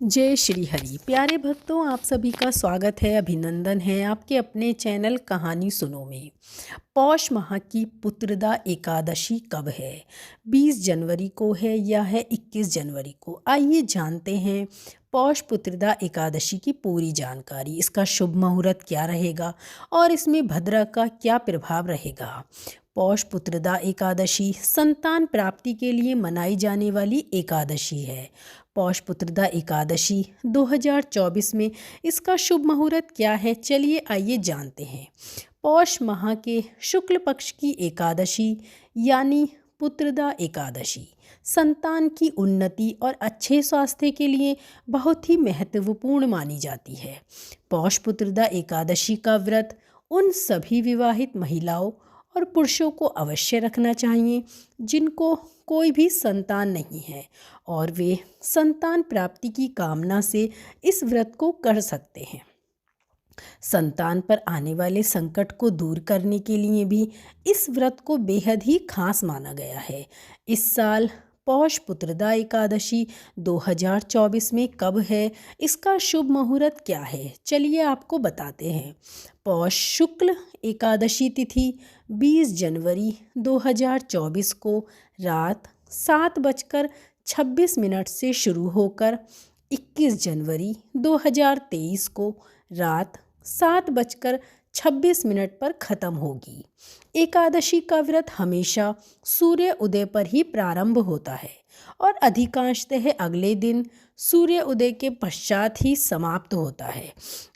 जय श्री हरि। प्यारे भक्तों, आप सभी का स्वागत है, अभिनंदन है आपके अपने चैनल कहानी सुनो में। पौष माह की पुत्रदा एकादशी कब है? 20 जनवरी को है या है 21 जनवरी को? आइए जानते हैं पौष पुत्रदा एकादशी की पूरी जानकारी। इसका शुभ मुहूर्त क्या रहेगा और इसमें भद्रा का क्या प्रभाव रहेगा। पौष पुत्रदा एकादशी संतान प्राप्ति के लिए मनाई जाने वाली एकादशी है। पौष पुत्रदा एकादशी 2024 में इसका शुभ मुहूर्त क्या है, चलिए आइए जानते हैं। पौष माह के शुक्ल पक्ष की एकादशी यानी पुत्रदा एकादशी संतान की उन्नति और अच्छे स्वास्थ्य के लिए बहुत ही महत्वपूर्ण मानी जाती है। पौष पुत्रदा एकादशी का व्रत उन सभी विवाहित महिलाओं और पुरुषों को अवश्य रखना चाहिए जिनको कोई भी संतान नहीं है और वे संतान प्राप्ति की कामना से इस व्रत को कर सकते हैं। संतान पर आने वाले संकट को दूर करने के लिए भी इस व्रत को बेहद ही खास माना गया है। इस साल पौष पुत्रदा एकादशी 2024 में कब है, इसका शुभ मुहूर्त क्या है, चलिए आपको बताते हैं। पौष शुक्ल एकादशी तिथि 20 जनवरी 2024 को रात 7:26 से शुरू होकर 21 जनवरी 2023 को रात 7:26 पर ख़त्म होगी। एकादशी का व्रत हमेशा सूर्य उदय पर ही प्रारंभ होता है और अधिकांशतः अगले दिन सूर्य उदय के पश्चात ही समाप्त होता है।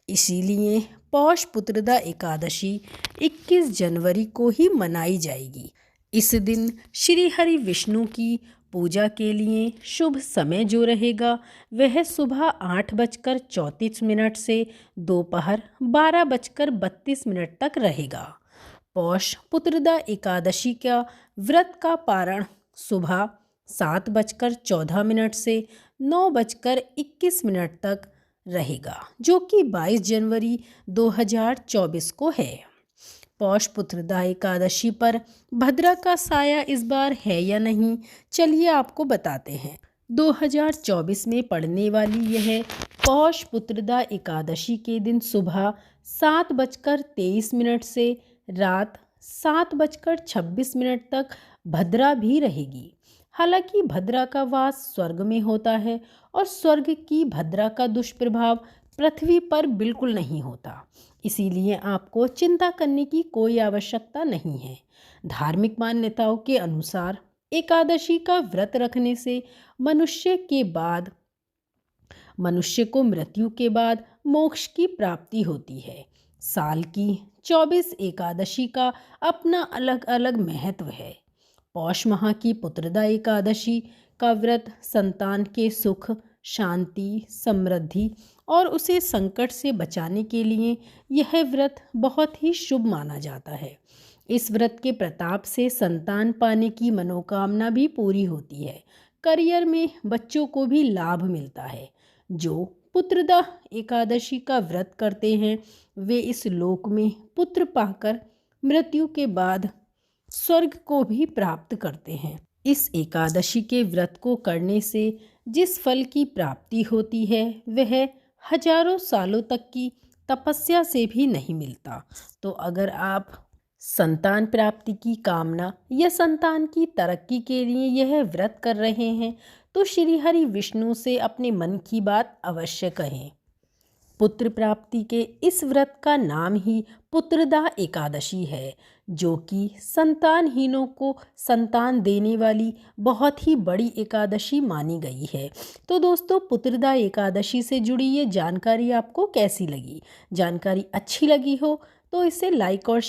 इसीलिए पौष पुत्रदा एकादशी 21 जनवरी को ही मनाई जाएगी। इस दिन श्री हरि विष्णु की पूजा के लिए शुभ समय जो रहेगा वह सुबह 8:34 से दोपहर 12:32 तक रहेगा। पौष पुत्रदा एकादशी का व्रत का पारण सुबह 7:14 से 9:21 तक रहेगा, जो कि 22 जनवरी 2024 को है। पौष पुत्रदा एकादशी पर भद्रा का साया इस बार है या नहीं, चलिए आपको बताते हैं। 2024 में पड़ने वाली यह पौष पुत्रदा एकादशी के दिन सुबह 7:23 से रात 7:26 तक भद्रा भी रहेगी। हालांकि भद्रा का वास स्वर्ग में होता है और स्वर्ग की भद्रा का दुष्प्रभाव पृथ्वी पर बिल्कुल नहीं होता, इसीलिए आपको चिंता करने की कोई आवश्यकता नहीं है। धार्मिक मान्यताओं के अनुसार एकादशी का व्रत रखने से मनुष्य को मृत्यु के बाद मोक्ष की प्राप्ति होती है। साल की 24 एकादशी का अपना अलग अलग महत्व है। पौष माह की पुत्रदा एकादशी का व्रत संतान के सुख, शांति, समृद्धि और उसे संकट से बचाने के लिए यह व्रत बहुत ही शुभ माना जाता है। इस व्रत के प्रताप से संतान पाने की मनोकामना भी पूरी होती है। करियर में बच्चों को भी लाभ मिलता है। जो पुत्रदा एकादशी का व्रत करते हैं वे इस लोक में पुत्र पाकर मृत्यु के बाद स्वर्ग को भी प्राप्त करते हैं। इस एकादशी के व्रत को करने से जिस फल की प्राप्ति होती है वह हजारों सालों तक की तपस्या से भी नहीं मिलता। तो अगर आप संतान प्राप्ति की कामना या संतान की तरक्की के लिए यह व्रत कर रहे हैं तो श्री हरि विष्णु से अपने मन की बात अवश्य कहें। पुत्र प्राप्ति के इस व्रत का नाम ही पुत्रदा एकादशी है, जो कि संतानहीनों को संतान देने वाली बहुत ही बड़ी एकादशी मानी गई है। तो दोस्तों, पुत्रदा एकादशी से जुड़ी ये जानकारी आपको कैसी लगी? जानकारी अच्छी लगी हो तो इसे लाइक और